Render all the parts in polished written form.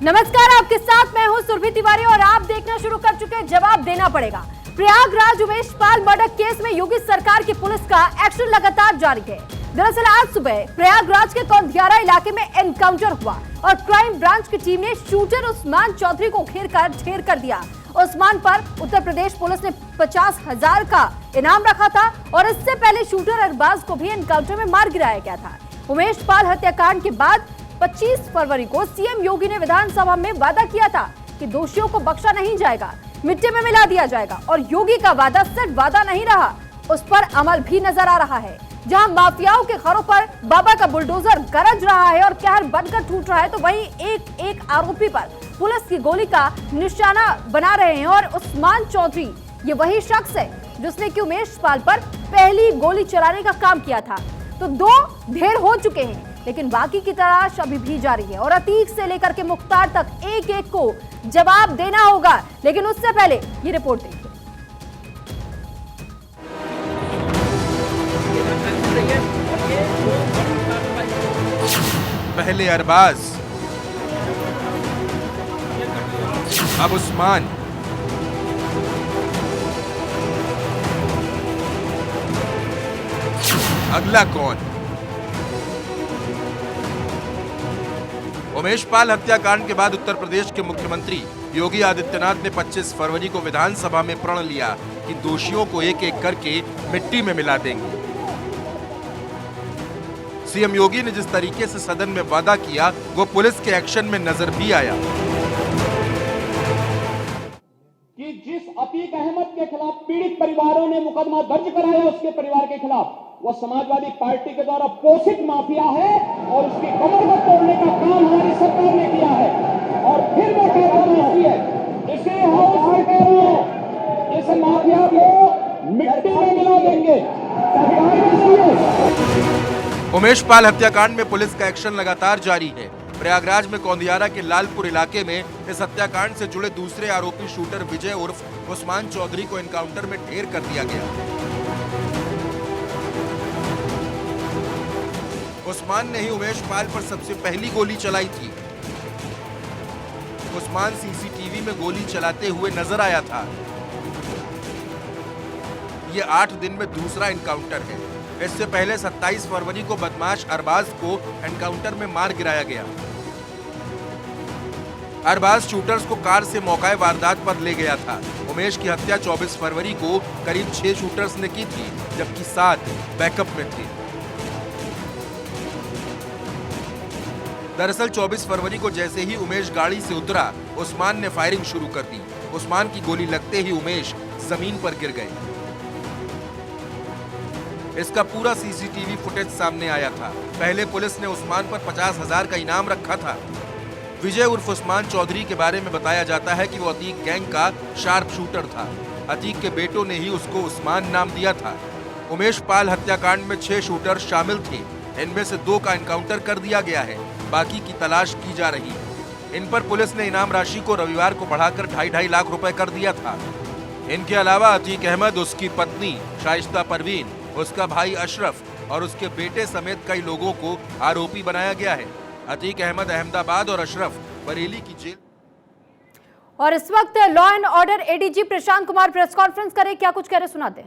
नमस्कार, आपके साथ मैं हूं सुरभि तिवारी और आप देखना शुरू कर चुके हैं जवाब देना पड़ेगा। प्रयागराज उमेश पाल मर्डर केस में योगी सरकार की पुलिस का एक्शन लगातार जारी है। दरअसल आज सुबह प्रयागराज के कौंधियारा इलाके में एनकाउंटर हुआ और क्राइम ब्रांच की टीम ने शूटर उस्मान चौधरी को घेर कर ढेर कर दिया। उस्मान पर उत्तर प्रदेश पुलिस ने 50,000 का इनाम रखा था और इससे पहले शूटर अरबाज को भी एनकाउंटर में मार गिराया गया था। उमेश पाल हत्याकांड के बाद 25 फरवरी को सीएम योगी ने विधानसभा में वादा किया था कि दोषियों को बख्शा नहीं जाएगा, मिट्टी में मिला दिया जाएगा और योगी का वादा सिर्फ वादा नहीं रहा, उस पर अमल भी नजर आ रहा है। जहां माफियाओं के घरों पर बाबा का बुलडोजर गरज रहा है और कहर बनकर टूट रहा है, तो वहीं एक एक आरोपी पर पुलिस की गोली का निशाना बना रहे हैं। और उस्मान चौधरी ये वही शख्स है जिसने कि उमेश पाल पर पहली गोली चलाने का काम किया था। तो 2 ढेर हो चुके हैं, लेकिन बाकी की तलाश अभी भी जारी है और अतीक से लेकर के मुख्तार तक एक एक को जवाब देना होगा। लेकिन उससे पहले ये रिपोर्ट देखिए। पहले अरबाज, अब उस्मान। अगला कौन? उमेश पाल हत्याकांड के बाद उत्तर प्रदेश के मुख्यमंत्री योगी आदित्यनाथ ने 25 फरवरी को विधानसभा में प्रण लिया कि दोषियों को एक एक करके मिट्टी में मिला देंगे। सीएम योगी ने जिस तरीके से सदन में वादा किया, वो पुलिस के एक्शन में नजर भी आया। कि जिस अतीक अहमद के खिलाफ पीड़ित परिवारों ने मुकदमा दर्ज कराया, उसके परिवार के खिलाफ, वो समाजवादी पार्टी के द्वारा पोषित माफिया है और उसकी कमर को तोड़ने का काम हमारी सरकार ने किया है। और फिर मैं कह रहा हूं, इसे हाउस में कह रहा हूं, इस माफिया को मिट्टी में मिला देंगे। उमेश पाल हत्याकांड में पुलिस का एक्शन लगातार जारी है। प्रयागराज में कौंधियारा के लालपुर इलाके में इस हत्याकांड से जुड़े दूसरे आरोपी शूटर विजय उर्फ उस्मान चौधरी को एनकाउंटर में ढेर कर दिया गया। उस्मान ने ही उमेश पाल पर सबसे पहली गोली चलाई थी। उस्मान सीसीटीवी में गोली चलाते हुए नजर आया था। ये 8 दिन में दूसरा एनकाउंटर है। इससे पहले 27 फरवरी को बदमाश अरबाज को एनकाउंटर में मार गिराया गया। अरबाज शूटर्स को कार से मौके वारदात पर ले गया था। उमेश की हत्या 24 फरवरी को करीब 6 शूटर्स ने की थी, जबकि 7 बैकअप में थे। दरअसल 24 फरवरी को जैसे ही उमेश गाड़ी से उतरा, उस्मान ने फायरिंग शुरू कर दी। उस्मान की गोली लगते ही उमेश जमीन पर गिर गए। इसका पूरा सीसीटीवी फुटेज सामने आया था। पहले पुलिस ने उस्मान पर 50,000 का इनाम रखा था। विजय उर्फ उस्मान चौधरी के बारे में बताया जाता है कि वो अतीक गैंग का शार्प शूटर था। अतीक के बेटों ने ही उसको उस्मान नाम दिया था। उमेश पाल हत्याकांड में 6 शूटर शामिल थे। इनमें से 2 का एनकाउंटर कर दिया गया है, बाकी की तलाश की जा रही है। इन पर पुलिस ने इनाम राशि को रविवार को बढ़ाकर 2.5 लाख रुपए कर दिया था। इनके अलावा अतीक अहमद, उसकी पत्नी शाइस्ता परवीन, उसका भाई अशरफ और उसके बेटे समेत कई लोगों को आरोपी बनाया गया है। अतीक अहमद अहमदाबाद और अशरफ बरेली की जेल। और इस वक्त law and order ADG Prashant Kumar press conference करे, क्या कुछ कह रहे सुनाते।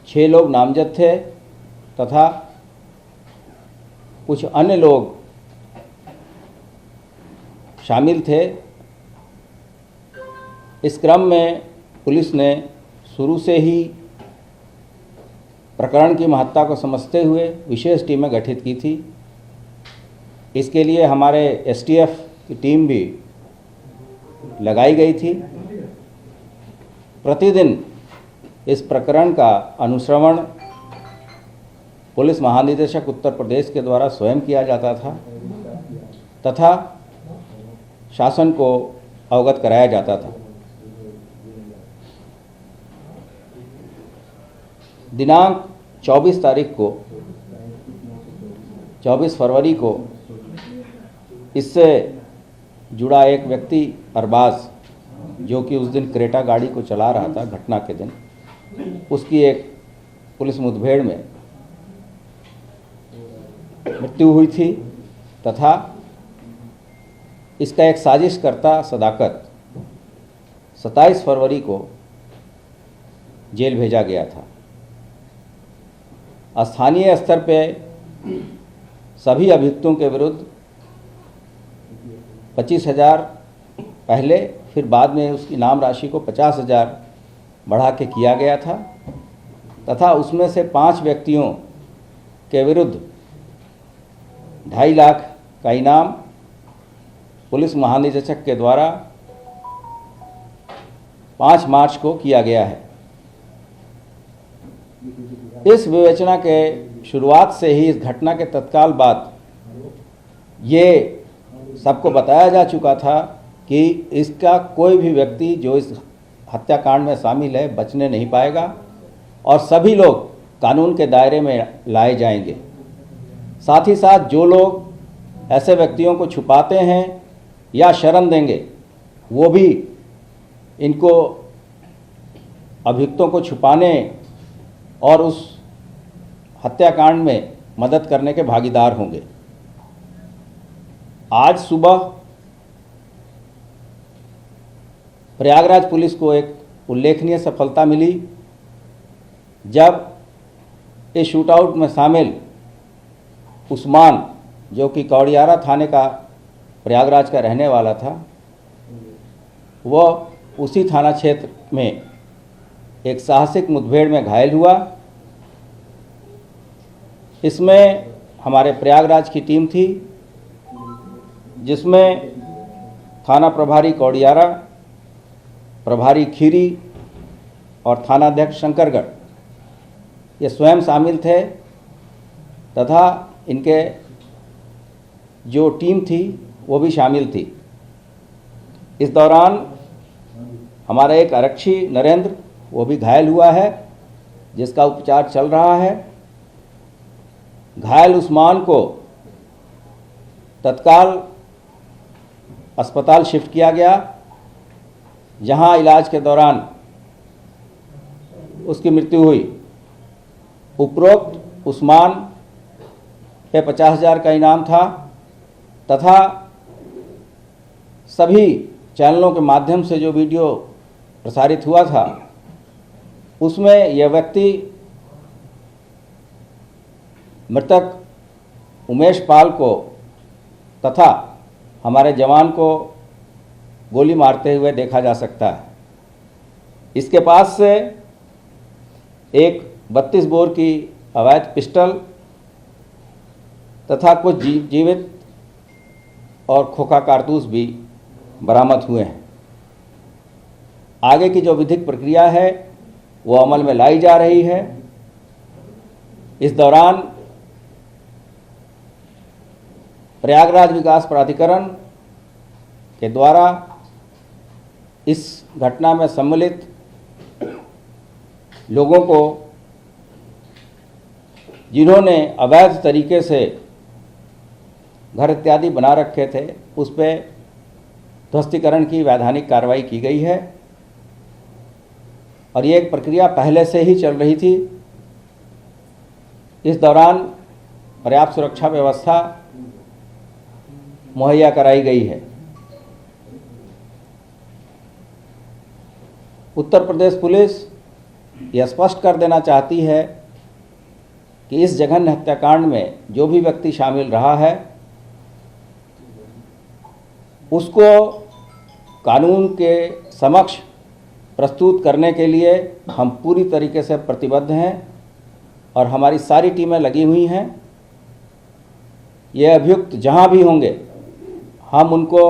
6 लोग नामजद थे तथा कुछ अन्य लोग शामिल थे। इस क्रम में पुलिस ने शुरू से ही प्रकरण की महत्ता को समझते हुए विशेष टीमें गठित की थी। इसके लिए हमारे एसटीएफ की टीम भी लगाई गई थी। प्रतिदिन इस प्रकरण का अनुश्रवण पुलिस महानिदेशक उत्तर प्रदेश के द्वारा स्वयं किया जाता था तथा शासन को अवगत कराया जाता था। दिनांक 24 तारीख को 24 फरवरी को इससे जुड़ा एक व्यक्ति अरबाज, जो कि उस दिन क्रेटा गाड़ी को चला रहा था घटना के दिन, उसकी एक पुलिस मुठभेड़ में मृत्यु हुई थी तथा इसका एक साजिशकर्ता सदाकत 27 फरवरी को जेल भेजा गया था। स्थानीय स्तर पे सभी अभियुक्तों के विरुद्ध 25,000 पहले, फिर बाद में उसकी नाम राशि को 50,000 बढ़ा के किया गया था तथा उसमें से 5 व्यक्तियों के विरुद्ध 2.5 लाख का इनाम पुलिस महानिदेशक के द्वारा 5 मार्च को किया गया है। इस विवेचना के शुरुआत से ही इस घटना के तत्काल बाद ये सबको बताया जा चुका था कि इसका कोई भी व्यक्ति जो इस हत्याकांड में शामिल है बचने नहीं पाएगा और सभी लोग कानून के दायरे में लाए जाएंगे। साथ ही साथ जो लोग ऐसे व्यक्तियों को छुपाते हैं या शरण देंगे वो भी इनको अभियुक्तों को छुपाने और उस हत्याकांड में मदद करने के भागीदार होंगे। आज सुबह प्रयागराज पुलिस को एक उल्लेखनीय सफलता मिली जब इस शूटआउट में शामिल उस्मान, जो कि कौड़ियारा थाने का प्रयागराज का रहने वाला था, वह उसी थाना क्षेत्र में एक साहसिक मुठभेड़ में घायल हुआ। इसमें हमारे प्रयागराज की टीम थी जिसमें थाना प्रभारी कौड़ियारा, प्रभारी खीरी और थानाध्यक्ष शंकरगढ़ ये स्वयं शामिल थे तथा इनके जो टीम थी वो भी शामिल थी। इस दौरान हमारा एक आरक्षी नरेंद्र वो भी घायल हुआ है जिसका उपचार चल रहा है। घायल उस्मान को तत्काल अस्पताल शिफ्ट किया गया जहां इलाज के दौरान उसकी मृत्यु हुई। उपरोक्त उस्मान पे 50,000 का इनाम था तथा सभी चैनलों के माध्यम से जो वीडियो प्रसारित हुआ था उसमें यह व्यक्ति मृतक उमेश पाल को तथा हमारे जवान को गोली मारते हुए देखा जा सकता है। इसके पास से एक 32 बोर की अवैध पिस्टल तथा कुछ जीवित और खोखा कारतूस भी बरामद हुए हैं। आगे की जो विधिक प्रक्रिया है वो अमल में लाई जा रही है। इस दौरान प्रयागराज विकास प्राधिकरण के द्वारा इस घटना में सम्मिलित लोगों को जिन्होंने अवैध तरीके से घर इत्यादि बना रखे थे उस पर ध्वस्तीकरण की वैधानिक कार्रवाई की गई है और ये एक प्रक्रिया पहले से ही चल रही थी। इस दौरान पर्याप्त सुरक्षा व्यवस्था मुहैया कराई गई है। उत्तर प्रदेश पुलिस यह स्पष्ट कर देना चाहती है कि इस जघन्य हत्याकांड में जो भी व्यक्ति शामिल रहा है उसको कानून के समक्ष प्रस्तुत करने के लिए हम पूरी तरीके से प्रतिबद्ध हैं और हमारी सारी टीमें लगी हुई हैं। ये अभियुक्त जहां भी होंगे हम उनको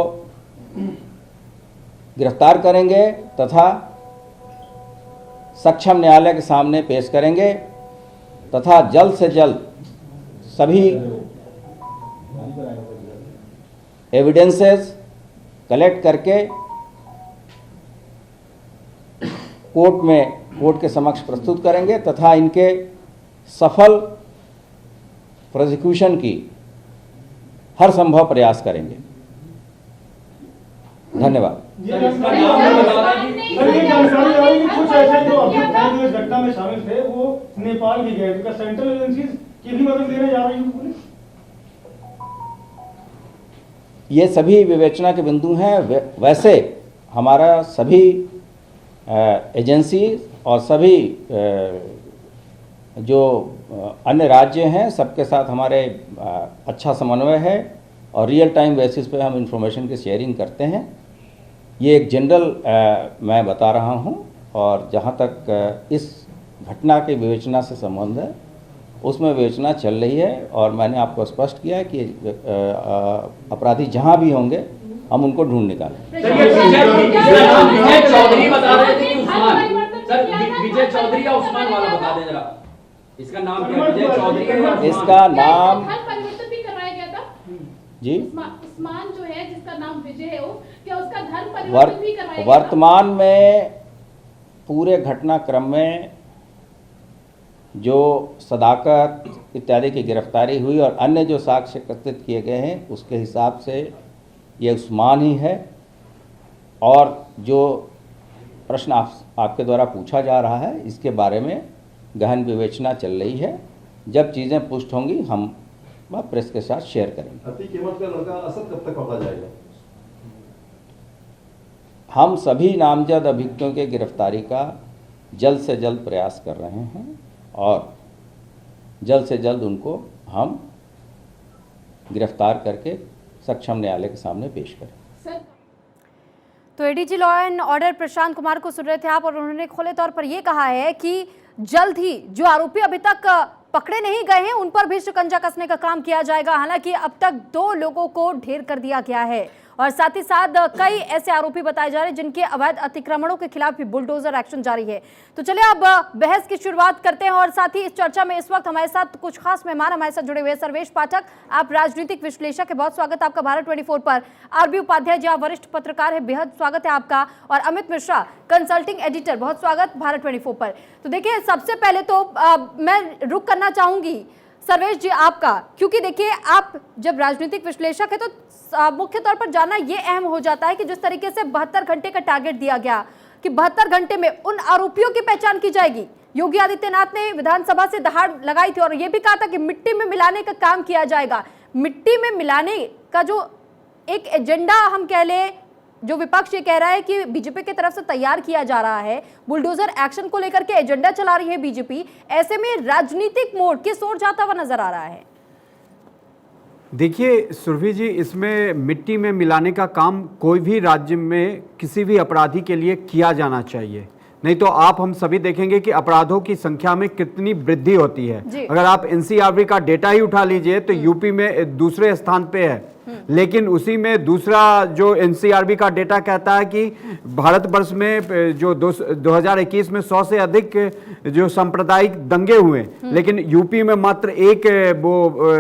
गिरफ्तार करेंगे तथा सक्षम न्यायालय के सामने पेश करेंगे तथा जल्द से जल्द सभी एविडेंसेस कलेक्ट करके कोर्ट के समक्ष प्रस्तुत करेंगे तथा इनके सफल प्रोसिक्यूशन की हर संभव प्रयास करेंगे। धन्यवाद। सर, इसका नाम ये जानकारी आई कि कुछ ऐसे जो अभियुक्त हैं जो इस घटना में शामिल थे वो नेपाल भी गए। क्या सेंट्रल एजेंसीज की भी मदद लेने जा रही है पुलिस? ये सभी विवेचना के बिंदु हैं। वैसे हमारा सभी एजेंसी और सभी जो अन्य राज्य हैं सबके साथ हमारे अच्छा समन्वय है और रियल टाइम बेसिस पे हम इंफॉर्मेशन की शेयरिंग करते हैं। ये एक जनरल मैं बता रहा हूँ, और जहाँ तक इस घटना के विवेचना से संबंध है उसमें विवेचना चल रही है, और मैंने आपको स्पष्ट किया है कि अपराधी जहाँ भी होंगे हम उनको ढूंढ निकालें। विजय चौधरी बता रहे थे कि उस्मान, सर विजय चौधरी या उस्मान वाला बता दें जरा, इसका नाम क्या है? विजय चौधरी या इसका नाम परिवर्तन भी करवाया गया था जी, उस्मान जो है जिसका नाम विजय है वो, क्या उसका धर्म परिवर्तन भी करवाया गया था? वर्तमान में पूरे घटनाक्रम में जो सदाकत इत्यादि की गिरफ्तारी हुई और अन्य जो साक्ष्य एकत्रित किए गए हैं उसके हिसाब से ये उस्मान ही है, और जो प्रश्न आपके द्वारा पूछा जा रहा है इसके बारे में गहन विवेचना चल रही है। जब चीज़ें पुष्ट होंगी हम प्रेस के साथ शेयर करेंगे। अति कीमत का लड़का असद कब तक पकड़ा जाएगा? हम सभी नामजद अभियुक्तों के गिरफ्तारी का जल्द से जल्द प्रयास कर रहे हैं और जल्द से जल्द उनको हम गिरफ्तार करके सक्षम न्यायालय के सामने पेश करें। तो ADG law and order Prashant Kumar को सुन रहे थे आप, और उन्होंने खुले तौर पर यह कहा है कि जल्द ही जो आरोपी अभी तक पकड़े नहीं गए हैं उन पर भी शिकंजा कसने का काम किया जाएगा। हालांकि अब तक 2 लोगों को ढेर कर दिया गया है और साथ ही साथ कई ऐसे आरोपी बताए जा रहे हैं जिनके अवैध अतिक्रमणों के खिलाफ भी बुलडोजर एक्शन जारी है। तो चलिए अब बहस की शुरुआत करते हैं, और साथ ही इस चर्चा में इस वक्त हमारे साथ कुछ खास मेहमान हमारे साथ जुड़े हुए हैं। सर्वेश पाठक, आप राजनीतिक विश्लेषक है, बहुत स्वागत है आपका भारत 24 पर। आरबी उपाध्याय जी, आप वरिष्ठ पत्रकार है, बेहद स्वागत है आपका। और अमित मिश्रा, कंसल्टिंग एडिटर, बहुत स्वागत भारत 24 पर। तो देखिए, सबसे पहले तो मैं रुक करना चाहूंगी सर्वेश जी आपका, क्योंकि देखिए आप जब राजनीतिक विश्लेषक है तो मुख्य तौर पर जानना ये अहम हो जाता है कि जिस तरीके से 72 घंटे का टारगेट दिया गया कि 72 घंटे में उन आरोपियों की पहचान की जाएगी। योगी आदित्यनाथ ने विधानसभा से दहाड़ लगाई थी और यह भी कहा था कि मिट्टी में मिलाने का काम किया जाएगा। मिट्टी में मिलाने का जो एक एजेंडा हम कह ले, जो विपक्ष ये कह रहा है कि बीजेपी की तरफ से तैयार किया जा रहा है, बुलडोजर एक्शन को लेकर के एजेंडा चला रही है बीजेपी, ऐसे में राजनीतिक मोड किस ओर जाता हुआ नजर आ रहा है? देखिए सुरभि जी, इसमें मिट्टी में मिलाने का काम कोई भी राज्य में किसी भी अपराधी के लिए किया जाना चाहिए, नहीं तो आप हम सभी देखेंगे कि अपराधों की संख्या में कितनी वृद्धि होती है। अगर आप एनसीआरबी का डेटा ही उठा लीजिए तो यूपी में दूसरे स्थान पे है, लेकिन उसी में दूसरा जो एनसीआरबी का डेटा कहता है कि भारतवर्ष में जो 2021 में 100 से अधिक जो सांप्रदायिक दंगे हुए, लेकिन यूपी में मात्र 1 वो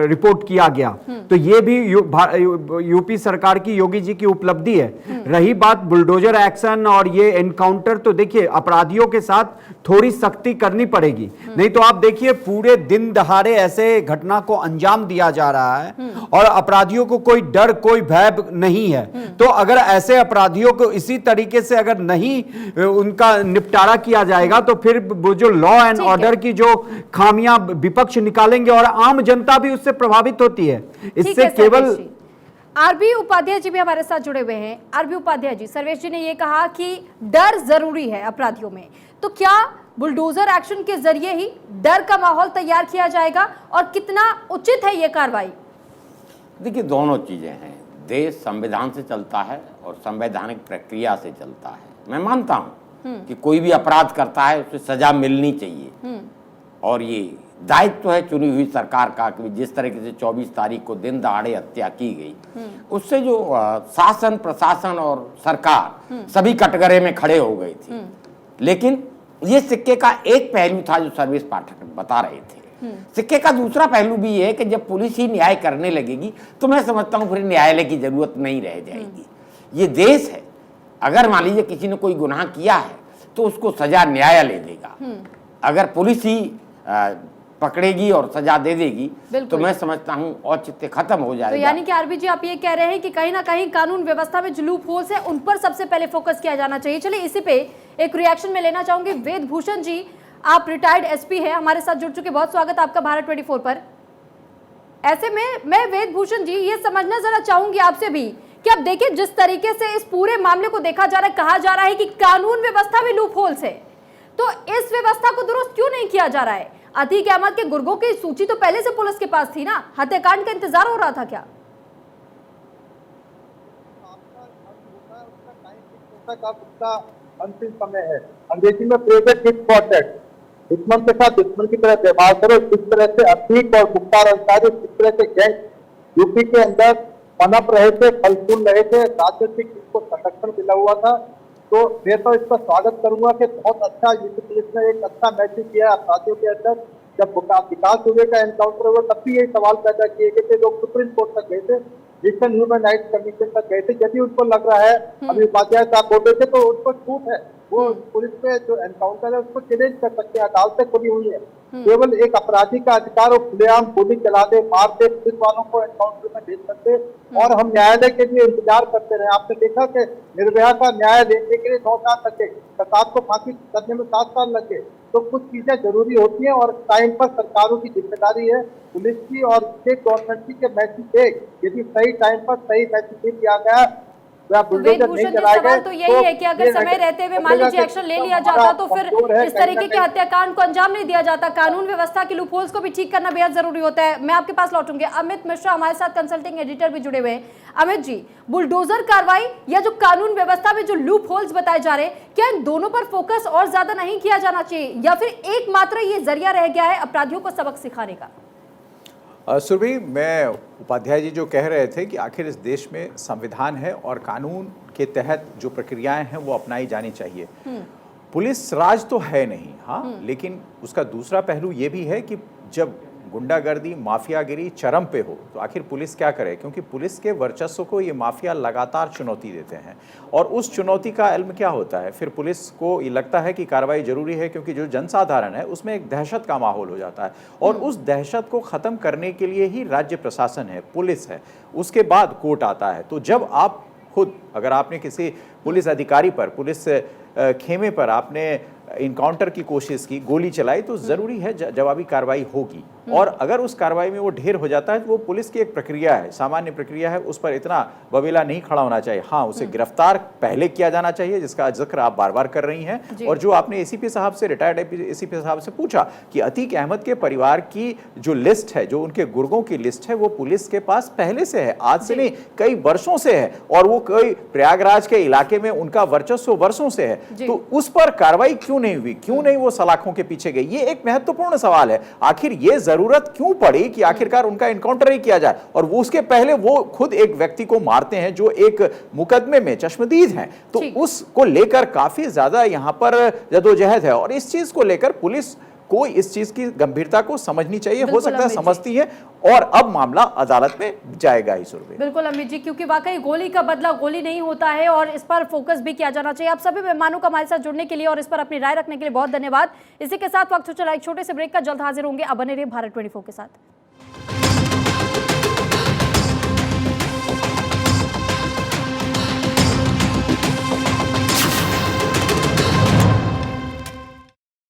रिपोर्ट किया गया। तो ये भी यूपी सरकार की, योगी जी की उपलब्धि है। रही बात बुलडोजर एक्शन और ये एनकाउंटर, तो देखिए अपराधियों के साथ थोड़ी सख्ती करनी पड़ेगी, नहीं तो आप देखिए पूरे दिन दहाड़े ऐसे घटना को अंजाम दिया जा रहा है और अपराधियों को कोई डर, कोई भय नहीं है। तो अगर ऐसे अपराधियों को इसी तरीके से अगर नहीं उनका निपटारा किया जाएगा तो फिर वो जो लॉ एंड ऑर्डर की जो खामियां विपक्ष निकालेंगे और आम जनता भी उससे प्रभावित होती है। इससे केवल आरबी उपाध्याय जी भी हमारे साथ जुड़े हुए हैं। आरबी उपाध्याय जी, सर्वेश जी ने यह कहा कि डर जरूरी है अपराधियों में, तो क्या बुलडोजर एक्शन के जरिए ही डर का माहौल तैयार किया जाएगा और कितना उचित है यह कार्रवाई? देखिए, दोनों चीजें हैं। देश संविधान से चलता है और संवैधानिक प्रक्रिया से चलता है। मैं मानता हूं कि कोई भी अपराध करता है उसे सजा मिलनी चाहिए, और ये दायित्व है चुनी हुई सरकार का कि जिस तरीके से 24 तारीख को दिन दहाड़े हत्या की गई, उससे जो शासन, प्रशासन और सरकार सभी कटघरे में खड़े हो गए थे। लेकिन ये सिक्के का एक पहलू था जो सर्वेश पाठक बता रहे थे। सिक्के का दूसरा पहलू भी है कि जब पुलिस ही न्याय करने लगेगी तो मैं समझता हूं फिर न्यायालय की जरूरत नहीं रह जाएगी। ये देश है, अगर मान लीजिए किसी ने कोई गुनाह किया है तो उसको सजा न्यायालय देगा। अगर पुलिस ही पकड़ेगी और सजा दे देगी तो मैं समझता हूं औचित्य खत्म हो जाएगा। तो यानी कि आरबी जी आप ये कह रहे हैं कि कहीं ना कहीं कानून व्यवस्था में जो लूप होल्स है उन पर सबसे पहले फोकस किया जाना चाहिए। चलिए इसी पे एक रिएक्शन में लेना चाहूंगी। वेद भूषण जी, आप रिटायर्ड एसपी हैं, हमारे साथ जुड़ चुके, बहुत स्वागत आपका भारत 24 पर। ऐसे में मैं वेदभूषण जी ये समझना जरा चाहूंगी आपसे भी कि अब देखिए जिस तरीके से इस पूरे मामले को देखा जा रहा है, कहा जा रहा है कि कानून व्यवस्था में लूप होल्स है, तो इस व्यवस्था को दुरुस्त क्यों नहीं किया जा रहा है? अतीक अहमद के गुर्गों की सूची तो पहले से पुलिस के पास थी ना, हत्याकांड का इंतजार हो रहा था क्या? अंतिम समय है, अंग्रेजी में प्रेजेंट इम्पोर्टेंट। दुश्मन के साथ दुश्मन की तरह व्यवहार करो। जिस तरह से अतीक और मुख्तार अंसारी, जिस तरह से गैंग यूपी के अंदर पनप रहे थे, फल फूल रहे थे, राजनीतिक इसको संरक्षण मिला हुआ था, तो मैं तो इसका स्वागत करूंगा कि बहुत अच्छा यूपी पुलिस ने एक अच्छा मैसेज किया अपराधियों के अंदर। जब विकास दुबे का एनकाउंटर हुआ तब भी यही सवाल पैदा किए गए थे, लोग सुप्रीम कोर्ट तक गए थे, नेशनल ह्यूमन राइट्स कमीशन तक गए थे। यदि उनको लग रहा है अभी उपाध्याय साहब बोलते थे तो उनको छूट है, वो पुलिस पे जो एनकाउंटर है उसको चैलेंज कर सकते हैं, अदालतें खुली हुई है। केवल एक अपराधी का अधिकार, वो खुलेआम गोली चला दे, मार दे, पुलिस वालों को एनकाउंटर में भेज सकते और हम न्यायालय के लिए इंतजार करते रहे। आपने देखा कि निर्भया का न्याय लेने के लिए 9 साल लगे, प्रताप को फांसी करने में 7 साल लगे। तो कुछ चीजें जरूरी होती हैं और टाइम पर सरकारों की जिम्मेदारी है, पुलिस की और स्टेट गवर्नमेंट की, के मैसेज यदि सही टाइम पर सही मैसेज दिया गया। वेदभूषण जी, सवाल तो यही है कि अगर समय रहते हुए मान लीजिए एक्शन ले लिया जाता तो फिर इस तरीके के हत्याकांड को अंजाम नहीं दिया जाता। कानून व्यवस्था के लूपहोल्स को भी ठीक करना बेहद जरूरी होता है। मैं आपके पास लौटूंगी। अमित मिश्रा हमारे साथ कंसल्टिंग एडिटर भी जुड़े हुए हैं। अमित जी, बुलडोजर कार्रवाई या जो कानून व्यवस्था में जो लूपहोल्स बताए जा रहे हैं, क्या इन दोनों पर फोकस और ज्यादा नहीं किया जाना चाहिए या फिर एकमात्र ये जरिया रह गया है अपराधियों को सबक सिखाने का? सुरभि, मैं उपाध्याय जी जो कह रहे थे कि आखिर इस देश में संविधान है और कानून के तहत जो प्रक्रियाएं हैं वो अपनाई जानी चाहिए। पुलिस राज तो है नहीं, हाँ, लेकिन उसका दूसरा पहलू ये भी है कि जब गुंडागर्दी, माफियागिरी चरम पे हो तो आखिर पुलिस क्या करे, क्योंकि पुलिस के वर्चस्व को ये माफिया लगातार चुनौती देते हैं और उस चुनौती का इल्म क्या होता है, फिर पुलिस को ये लगता है कि कार्रवाई जरूरी है क्योंकि जो जनसाधारण है उसमें एक दहशत का माहौल हो जाता है और उस दहशत को ख़त्म करने के लिए ही राज्य प्रशासन है, पुलिस है, उसके बाद कोर्ट आता है। तो जब आप खुद, अगर आपने किसी पुलिस अधिकारी पर, पुलिस खेमे पर आपने इनकाउंटर की कोशिश की, गोली चलाई, तो ज़रूरी है जवाबी कार्रवाई होगी और अगर उस कार्रवाई में वो ढेर हो जाता है तो वो पुलिस की एक प्रक्रिया है, सामान्य प्रक्रिया है, उस पर इतना बवेला नहीं खड़ा होना चाहिए। हाँ, उसे गिरफ्तार पहले किया जाना चाहिए, जिसका जिक्र आप बार बार कर रही हैं। और जो आपने एसीपी साहब से, रिटायर्ड एसीपी साहब से पूछा कि अतीक अहमद के परिवार की जो लिस्ट है, जो उनके गुर्गों की लिस्ट है, वो पुलिस के पास पहले से है, आज से नहीं कई वर्षों से है और वो कई प्रयागराज के इलाके में उनका वर्चस्व वर्षों से है। तो उस पर कार्रवाई क्यों नहीं हुई, क्यों नहीं वो सलाखों के पीछे गई, ये एक महत्वपूर्ण सवाल है। आखिर ये जरूरत क्यों पड़ी कि आखिरकार उनका इनकाउंटर ही किया जाए और वो उसके पहले वो खुद एक व्यक्ति को मारते हैं जो एक मुकदमे में चश्मदीद हैं, तो उसको लेकर काफी ज्यादा यहाँ पर जदोजहद है और इस चीज को लेकर पुलिस को इस चीज की गंभीरता को समझनी चाहिए। हो सकता है समझती है और अब मामला अदालत में जाएगा ही। सुरभि, बिल्कुल अमित जी, क्योंकि वाकई गोली का बदला गोली नहीं होता है और इस पर फोकस भी किया जाना चाहिए। आप सभी मेहमानों का हमारे साथ जुड़ने के लिए और इस पर अपनी राय रखने के लिए बहुत धन्यवाद। इसी के साथ वक्त चला एक छोटे से ब्रेक का, जल्द हाजिर होंगे। अब बने रहिए भारत 24 के साथ।